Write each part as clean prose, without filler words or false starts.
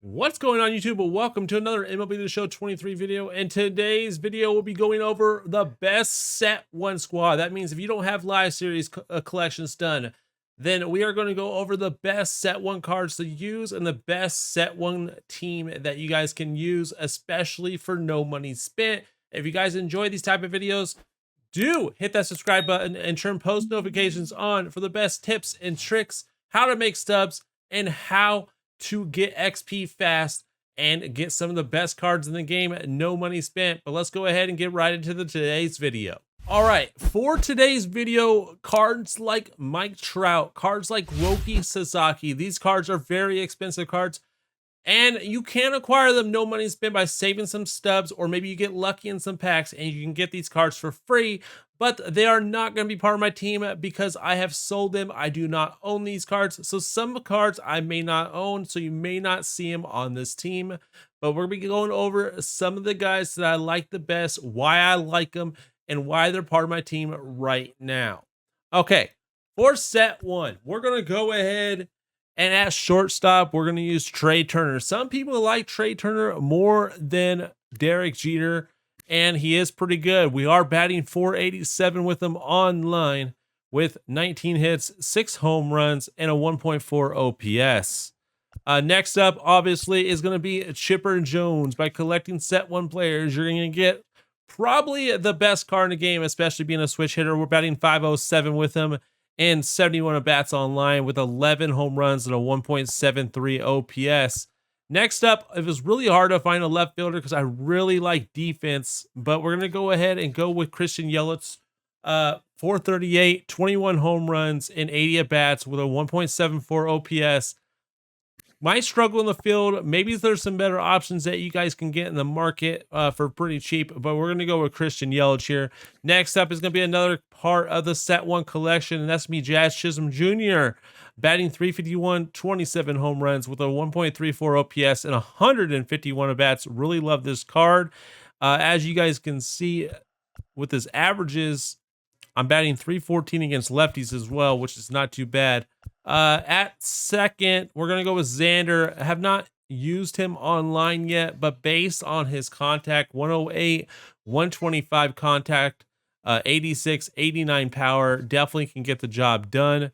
What's going on, YouTube? Well, welcome to another MLB The Show 23 video. And today's video will be going over the best set one squad. That means if you don't have live series collections done, then we are going to go over the best set one cards to use and the best set one team that you guys can use, especially for no money spent. If you guys enjoy these type of videos, do hit that subscribe button and turn post notifications on for the best tips and tricks, how to make stubs, and how to get XP fast and get some of the best cards in the game, no money spent. But let's go ahead and get right into today's video. All right, for today's video, cards like Mike Trout, cards like Roki Sasaki, these cards are very expensive cards, and you can acquire them no money spent by saving some stubs, or maybe you get lucky in some packs and you can get these cards for free, but they are not going to be part of my team because I have sold them. I do not own these cards. So some cards I may not own, so you may not see them on this team, but we're going to be going over some of the guys that I like the best, why I like them, and why they're part of my team right now. Okay, for set one, we're going to go ahead and at shortstop, we're going to use Trey Turner. Some people like Trey Turner more than Derek Jeter, and he is pretty good. We are batting 487 with him online with 19 hits, 6 home runs, and a 1.4 OPS. Next up, obviously, is going to be Chipper Jones. By collecting set one players, you're going to get probably the best card in the game, especially being a switch hitter. We're batting 507 with him and 71 at-bats online with 11 home runs and a 1.73 OPS. Next up, it was really hard to find a left fielder because I really like defense, but we're going to go ahead and go with Christian Yelich. 438, 21 home runs, and 80 at-bats with a 1.74 OPS. Might struggle in the field. Maybe there's some better options that you guys can get in the market for pretty cheap, but we're going to go with Christian Yelich here. Next up is going to be another part of the set one collection, and that's me, Jazz Chisholm Jr., batting 351, 27 home runs with a 1.34 OPS and 151 at-bats. Really love this card. As you guys can see with his averages, I'm batting 314 against lefties as well, which is not too bad. At second, we're going to go with Xander. I have not used him online yet, but based on his contact, 108, 125 contact, 86, 89 power, definitely can get the job done.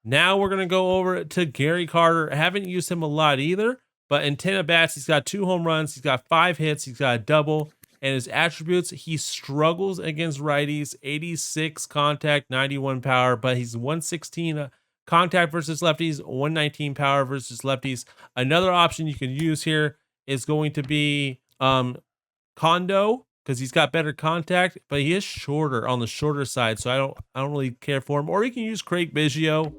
Now we're going to go over to Gary Carter. I haven't used him a lot either, but in 10 at-bats, he's got 2 home runs, he's got 5 hits, he's got a double. And his attributes, he struggles against righties, 86 contact, 91 power, but he's 116 contact versus lefties, 119 power versus lefties. Another option you can use here is going to be Kondo, because he's got better contact, but he is shorter on the shorter side, so I don't really care for him. Or you can use Craig Biggio,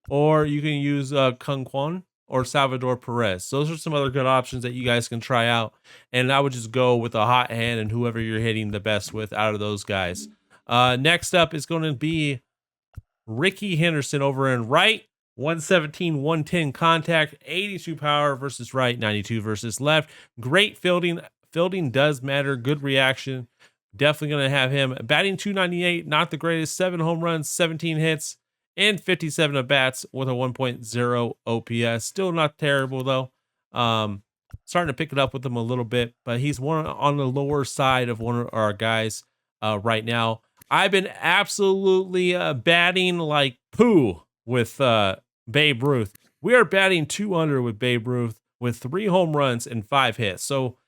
or you can use Kung Kwon or Salvador Perez. Those are some other good options that you guys can try out. And I would just go with a hot hand and whoever you're hitting the best with out of those guys. Next up is going to be Ricky Henderson over in right. 117, 110 contact, 82 power versus right, 92 versus left. Great fielding. Fielding does matter. Good reaction. Definitely going to have him. Batting 298, not the greatest. 7 home runs, 17 hits, and 57 at-bats with a 1.0 OPS. Still not terrible, though. Starting to pick it up with him a little bit, but he's one on the lower side of one of our guys right now. I've been absolutely batting like poo with Babe Ruth. We are batting 200 with Babe Ruth with 3 home runs and 5 hits. So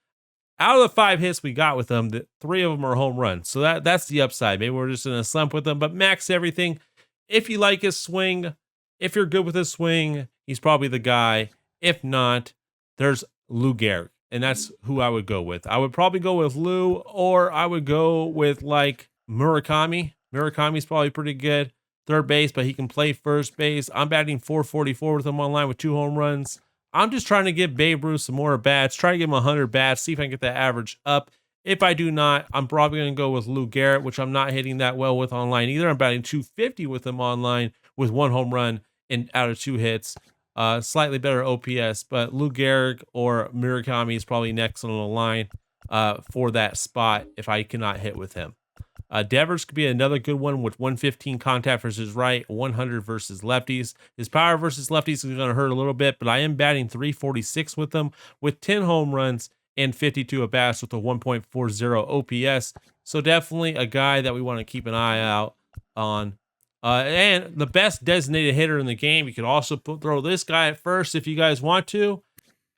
out of the 5 hits we got with him, 3 of them are home runs. So that's the upside. Maybe we're just in a slump with him, but max everything. If you like his swing, if you're good with his swing, he's probably the guy. If not, there's Lou Gehrig, and that's who I would go with. I would probably go with Lou, or I would go with like Murakami. Murakami's probably pretty good. Third base, but he can play first base. I'm batting 444 with him online with 2 home runs. I'm just trying to give Babe Ruth some more bats, try to give him 100 bats, see if I can get that average up. If I do not, I'm probably going to go with Lou Gehrig, which I'm not hitting that well with online either. I'm batting 250 with him online with 1 home run and out of 2 hits. Slightly better OPS, but Lou Gehrig or Murakami is probably next on the line for that spot if I cannot hit with him. Devers could be another good one with 115 contact versus right, 100 versus lefties. His power versus lefties is going to hurt a little bit, but I am batting 346 with him with 10 home runs and 52 at bats with a 1.40 OPS. So definitely a guy that we want to keep an eye out on. And the best designated hitter in the game, you could also throw this guy at first if you guys want to,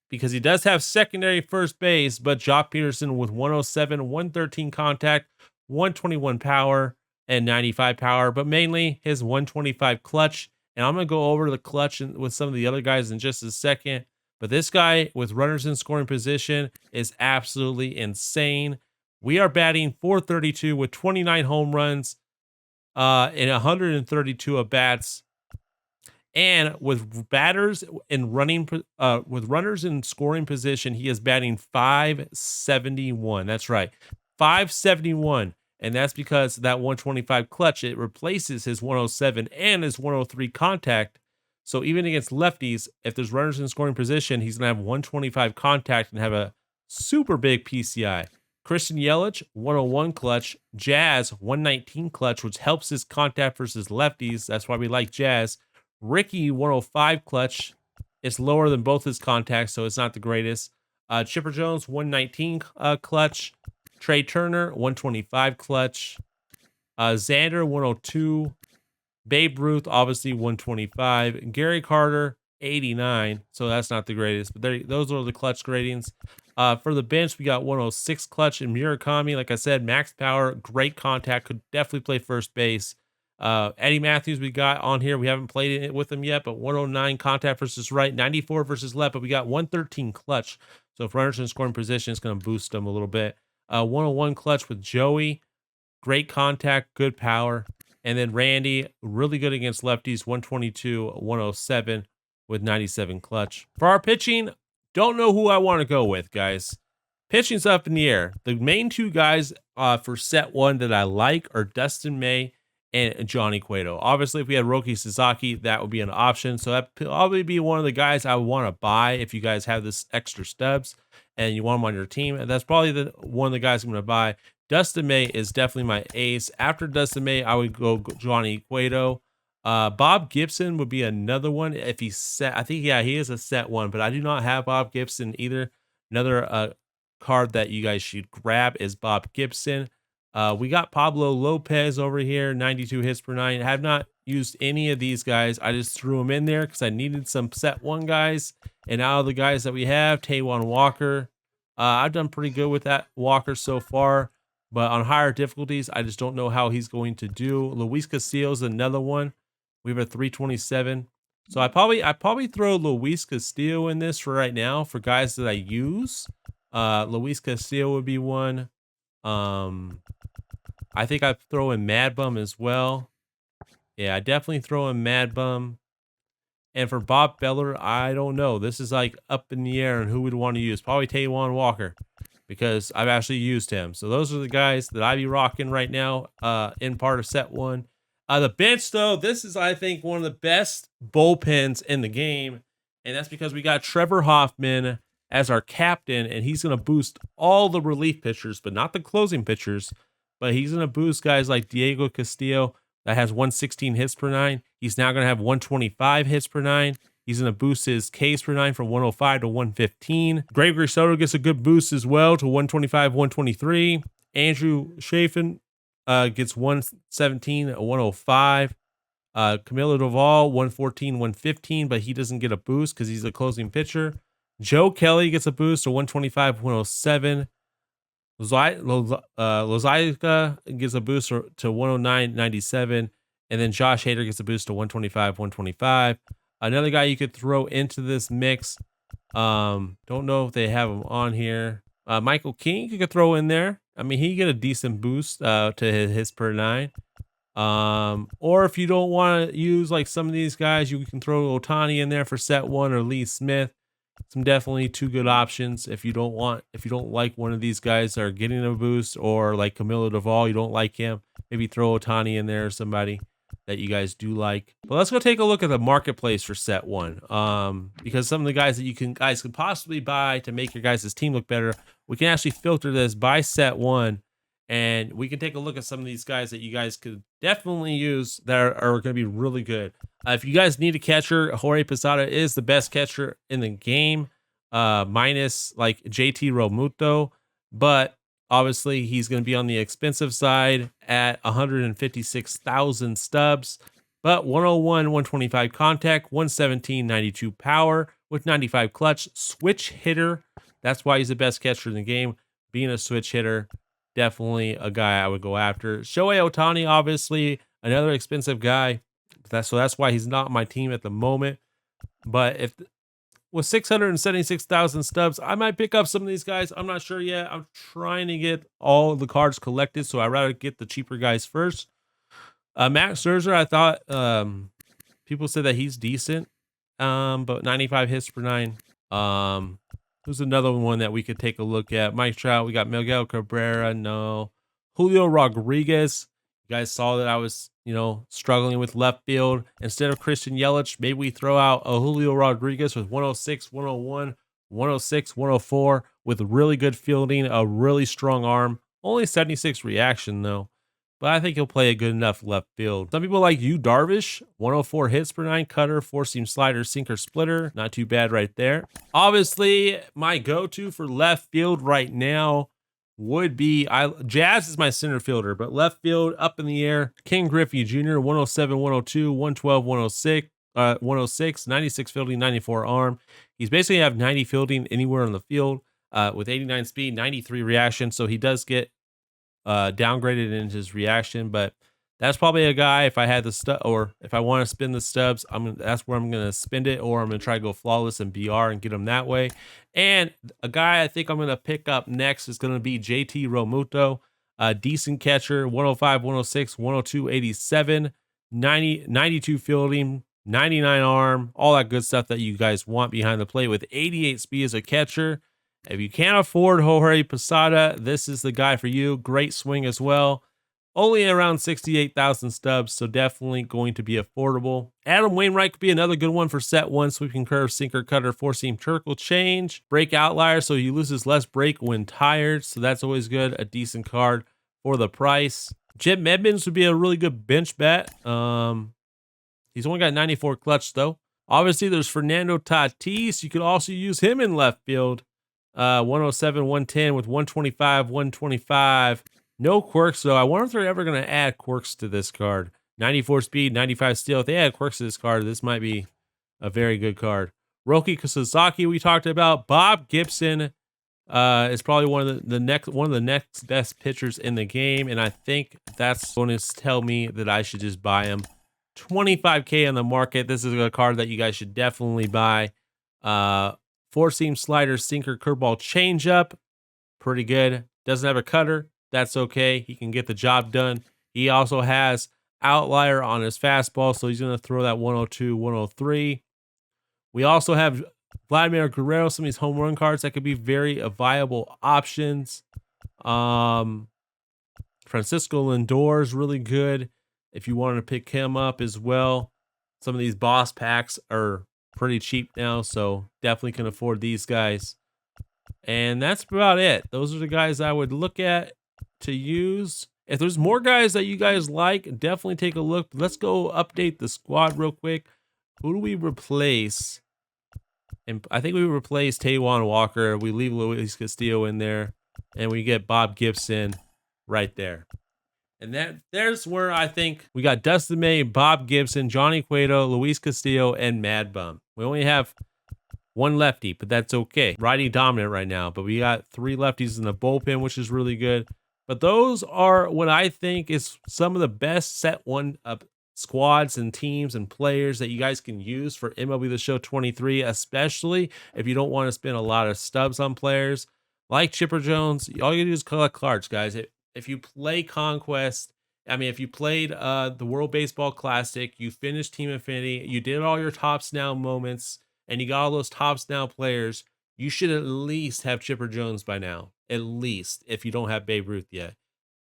because he does have secondary first base, but Jock Peterson with 107, 113 contact, 121 power, and 95 power, but mainly his 125 clutch. And I'm going to go over the clutch with some of the other guys in just a second. But this guy with runners in scoring position is absolutely insane. We are batting 432 with 29 home runs and 132 at bats. And with batters in with runners in scoring position, he is batting 571. That's right, 571. And that's because that 125 clutch, it replaces his 107 and his 103 contact. So even against lefties, if there's runners in scoring position, he's going to have 125 contact and have a super big PCI. Christian Yelich, 101 clutch. Jazz, 119 clutch, which helps his contact versus lefties. That's why we like Jazz. Ricky, 105 clutch. It's lower than both his contacts, so it's not the greatest. Chipper Jones, 119 clutch. Trey Turner, 125 clutch. Xander, 102. Babe Ruth, obviously 125. Gary Carter, 89. So that's not the greatest, but those are the clutch gradings. For the bench, we got 106 clutch and Murakami. Like I said, max power, great contact, could definitely play first base. Eddie Matthews we got on here. We haven't played it with him yet, but 109 contact versus right, 94 versus left, but we got 113 clutch. So if runners in scoring position, it's going to boost them a little bit. 101 clutch with Joey, great contact, good power. And then Randy, really good against lefties, 122, 107 with 97 clutch. For our pitching, don't know who I want to go with, guys. Pitching's up in the air. The main two guys for set one that I like are Dustin May and Johnny Cueto. Obviously, if we had Roki Sasaki, that would be an option. So that'd probably be one of the guys I would want to buy if you guys have this extra stubs and you want them on your team. And that's probably one of the guys I'm going to buy. Dustin May is definitely my ace. After Dustin May, I would go Johnny Cueto. Bob Gibson would be another one if he's set. I think, yeah, he is a set one, but I do not have Bob Gibson either. Another card that you guys should grab is Bob Gibson. We got Pablo Lopez over here, 92 hits per nine. I have not used any of these guys. I just threw them in there because I needed some set one guys. And out of the guys that we have, Taijuan Walker. I've done pretty good with that Walker so far. But on higher difficulties, I just don't know how he's going to do. Luis Castillo is another one. We have a 327. So I probably throw Luis Castillo in this for right now for guys that I use. Luis Castillo would be one. I think I'd throw in Mad Bum as well. Yeah, I definitely throw in Mad Bum. And for Bob Feller, I don't know. This is like up in the air and who would want to use. Probably Taijuan Walker, because I've actually used him. So those are the guys that I'd be rocking right now in part of set one. The bench, though, this is, I think, one of the best bullpens in the game. And that's because we got Trevor Hoffman as our captain, and he's going to boost all the relief pitchers, but not the closing pitchers. But he's going to boost guys like Diego Castillo that has 116 hits per nine. He's now going to have 125 hits per nine. He's going to boost his Ks per nine from 105 to 115. Gregory Soto gets a good boost as well to 125, 123. Andrew Chafin gets 117 at 105. Camilo Doval, 114, 115, but he doesn't get a boost because he's a closing pitcher. Joe Kelly gets a boost to 125, 107. Lozaika gets a boost to 109, 97. And then Josh Hader gets a boost to 125, 125. Another guy you could throw into this mix. Don't know if they have him on here. Michael King you could throw in there. I mean, he get a decent boost to his per nine. Or if you don't want to use like some of these guys, you can throw Ohtani in there for set one, or Lee Smith. Some definitely two good options if you don't like one of these guys that are getting a boost, or like Camilo Doval, you don't like him. Maybe throw Ohtani in there, or somebody that you guys do like. But let's go take a look at the marketplace for set one. Because some of the guys that you guys could possibly buy to make your guys' team look better, we can actually filter this by set one. And we can take a look at some of these guys that you guys could definitely use that are going to be really good. If you guys need a catcher, Jorge Posada is the best catcher in the game, minus like JT Realmuto, but obviously he's going to be on the expensive side at 156,000 stubs, but 101, 125 contact, 117, 92 power with 95 clutch, switch hitter. That's why he's the best catcher in the game, being a switch hitter. Definitely a guy I would go after. Shohei Ohtani, obviously, another expensive guy. That's why he's not on my team at the moment. But if with 676,000 stubs, I might pick up some of these guys. I'm not sure yet. I'm trying to get all the cards collected, so I'd rather get the cheaper guys first. Max Scherzer, I thought people said that he's decent, but 95 hits per nine. Who's another one that we could take a look at? Mike Trout. We got Miguel Cabrera. No. Julio Rodriguez. You guys saw that I was, struggling with left field. Instead of Christian Yelich, maybe we throw out a Julio Rodriguez with 106, 101, 106, 104 with really good fielding, a really strong arm. Only 76 reaction, though. But I think he'll play a good enough left field. Some people like Yu Darvish, 104 hits per nine, cutter, four-seam slider, sinker, splitter. Not too bad right there. Obviously, my go-to for left field right now would be, Jazz is my center fielder, but left field up in the air, King Griffey Jr., 107, 102, 112, 106, 106, 96 fielding, 94 arm. He's basically have 90 fielding anywhere on the field with 89 speed, 93 reaction. So he does get downgraded in his reaction, but that's probably a guy if I had the stub, or if I want to spin the stubs, that's where I'm gonna spend it, or I'm gonna try to go flawless and BR and get him that way. And a guy I think I'm gonna pick up next is gonna be JT Realmuto, a decent catcher, 105, 106, 102, 87, 90, 92 fielding, 99 arm, all that good stuff that you guys want behind the plate with 88 speed as a catcher. If you can't afford Jorge Posada, this is the guy for you. Great swing as well. Only around 68,000 stubs, so definitely going to be affordable. Adam Wainwright could be another good one for set one. Sweeping curve, sinker, cutter, four-seam turkle change. Break outlier, so he loses less break when tired, so that's always good. A decent card for the price. Jim Edmonds would be a really good bench bet. He's only got 94 clutch, though. Obviously, there's Fernando Tatis. You could also use him in left field. 107, 110 with 125, 125. No quirks, though. I wonder if they're ever going to add quirks to this card. 94 speed, 95 steal. If they add quirks to this card, this might be a very good card. Roki Sasaki, we talked about. Bob Gibson is probably one of the next best pitchers in the game, and I think that's going to tell me that I should just buy him. 25K on the market. This is a card that you guys should definitely buy. Four-seam slider, sinker, curveball, changeup. Pretty good. Doesn't have a cutter. That's okay. He can get the job done. He also has outlier on his fastball, so he's going to throw that 102, 103. We also have Vladimir Guerrero, some of these home run cards that could be very viable options. Francisco Lindor is really good if you wanted to pick him up as well. Some of these boss packs are pretty cheap now, so definitely can afford these guys. And that's about it. Those are the guys I would look at to use. If there's more guys that you guys like, definitely take a look. Let's go update the squad real quick. Who do we replace? And I think we replace Taijuan Walker. We leave Luis Castillo in there, and we get Bob Gibson right there. And there's where I think we got Dustin May, Bob Gibson, Johnny Cueto, Luis Castillo, and Mad Bum. We only have one lefty, but that's okay. Righty dominant right now, but we got three lefties in the bullpen, which is really good. But those are what I think is some of the best set one up squads and teams and players that you guys can use for MLB The Show 23, especially if you don't want to spend a lot of stubs on players like Chipper Jones. All you do is collect cards, guys. If you play Conquest, if you played the World Baseball Classic, you finished Team Infinity, you did all your Tops Now moments, and you got all those Tops Now players, you should at least have Chipper Jones by now. At least, if you don't have Babe Ruth yet.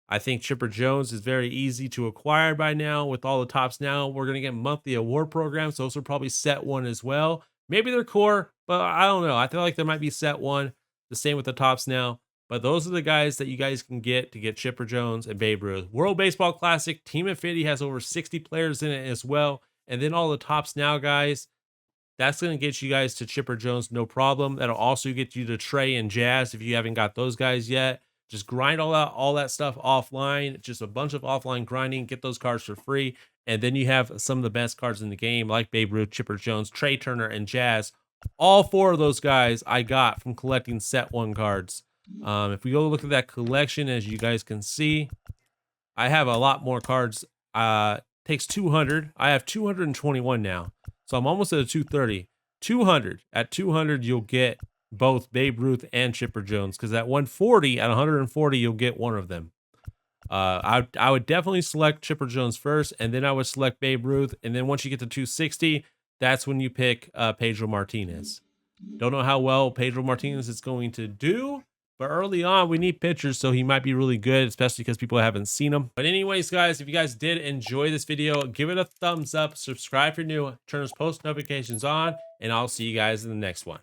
I think Chipper Jones is very easy to acquire by now with all the Tops Now. We're going to get monthly award programs. Those are probably set one as well. Maybe they're core, but I don't know. I feel like there might be set one. The same with the Tops Now. But those are the guys that you guys can get to get Chipper Jones and Babe Ruth. World Baseball Classic Team Infinity has over 60 players in it as well. And then all the Tops Now guys, that's going to get you guys to Chipper Jones, no problem. That'll also get you to Trey and Jazz if you haven't got those guys yet. Just grind all that stuff offline. Just a bunch of offline grinding. Get those cards for free. And then you have some of the best cards in the game, like Babe Ruth, Chipper Jones, Trey Turner, and Jazz. All 4 of those guys I got from collecting set 1 cards. If we go look at that collection, as you guys can see, I have a lot more cards. Takes 200. I have 221 now. So I'm almost at a 230. 200. At 200, you'll get both Babe Ruth and Chipper Jones. Because at 140, at 140, you'll get one of them. I would definitely select Chipper Jones first, and then I would select Babe Ruth. And then once you get to 260, that's when you pick Pedro Martinez. Don't know how well Pedro Martinez is going to do. But early on, we need pitchers, so he might be really good, especially because people haven't seen him. But anyways, guys, if you guys did enjoy this video, give it a thumbs up, subscribe if you're new, turn those post notifications on, and I'll see you guys in the next one.